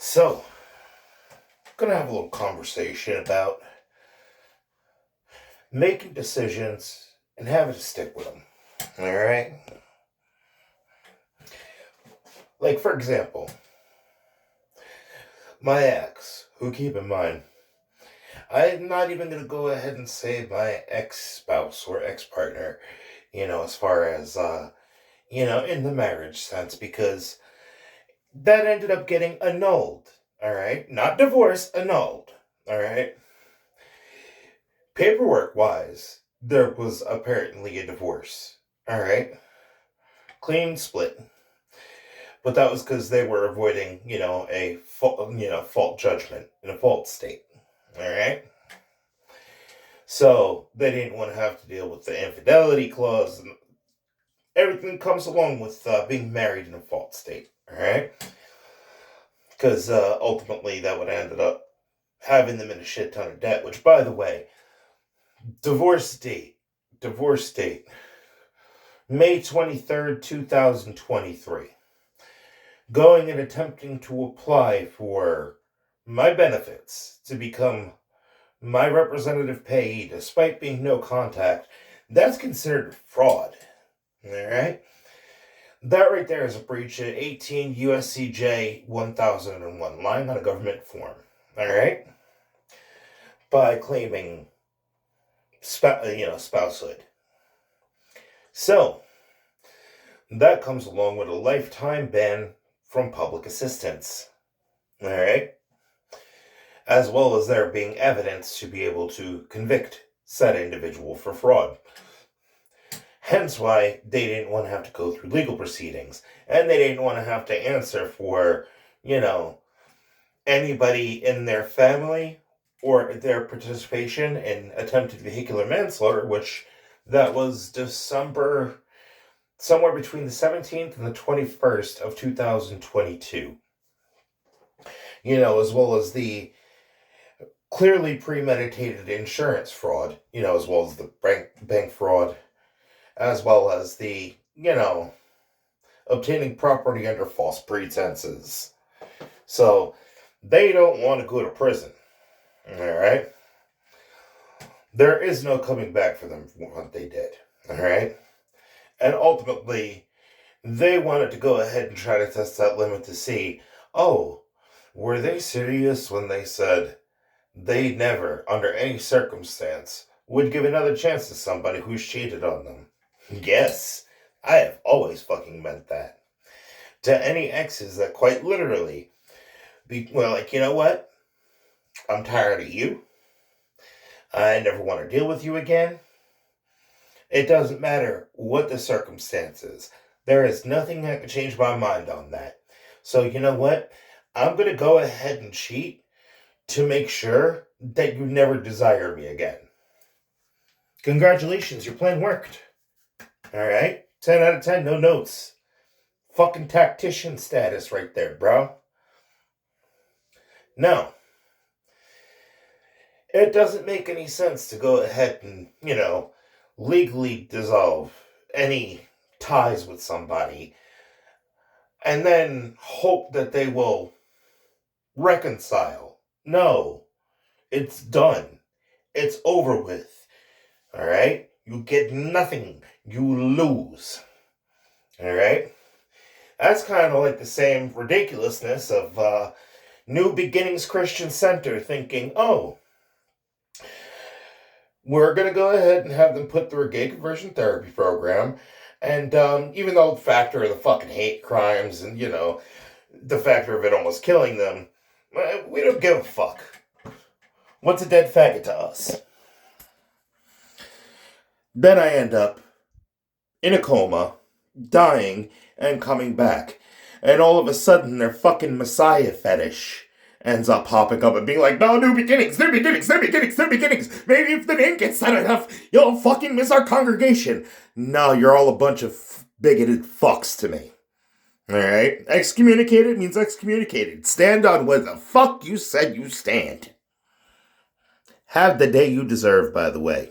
So, gonna have a little conversation about making decisions and having to stick with them. All right? Like, for example, my ex, who, keep in mind, I'm not even gonna go ahead and say my ex spouse or ex partner, as far as, in the marriage sense, because that ended up getting annulled. All right? Not divorced, annulled. All right? Paperwork wise, there was apparently a divorce. All right, clean split. But that was because they were avoiding, fault judgment in a fault state. All right. So they didn't want to have to deal with the infidelity clause and everything comes along with being married in a fault state. All right. Because ultimately that would have ended up having them in a shit ton of debt. Which, by the way, divorce date, May 23rd, 2023. Going and attempting to apply for my benefits to become my representative payee despite being no contact, that's considered fraud. Alright? That right there is a breach of 18 USCJ 1001, lying on a government form. Alright? By claiming spousehood. So, that comes along with a lifetime ban from public assistance. Alright? As well as there being evidence to be able to convict said individual for fraud. Hence why they didn't want to have to go through legal proceedings. And they didn't want to have to answer for, anybody in their family or their participation in attempted vehicular manslaughter, which that was December, somewhere between the 17th and the 21st of 2022. As well as the clearly premeditated insurance fraud, as well as the bank fraud, as well as the, obtaining property under false pretenses. So, they don't want to go to prison. Alright? There is no coming back for them for what they did. Alright? And ultimately, they wanted to go ahead and try to test that limit to see, were they serious when they said they never, under any circumstance, would give another chance to somebody who's cheated on them? Yes, I have always fucking meant that. To any exes that quite literally you know what? I'm tired of you. I never want to deal with you again. It doesn't matter what the circumstances. There is nothing that can change my mind on that. So you know what? I'm going to go ahead and cheat to make sure that you never desire me again. Congratulations, your plan worked. Alright? 10 out of 10, no notes. Fucking tactician status right there, bro. No. It doesn't make any sense to go ahead and, legally dissolve any ties with somebody and then hope that they will reconcile. No. It's done. It's over with. Alright? You get nothing. You lose. Alright? That's kind of like the same ridiculousness of New Beginnings Christian Center thinking, we're going to go ahead and have them put through a gay conversion therapy program. And even though the factor of the fucking hate crimes and, the factor of it almost killing them, we don't give a fuck. What's a dead faggot to us? Then I end up in a coma, dying, and coming back. And all of a sudden, their fucking Messiah fetish ends up popping up and being like, no, new beginnings. Maybe if the name gets said enough, you'll fucking miss our congregation. No, you're all a bunch of bigoted fucks to me. Alright? Excommunicated means excommunicated. Stand on what the fuck you said you stand. Have the day you deserve, by the way.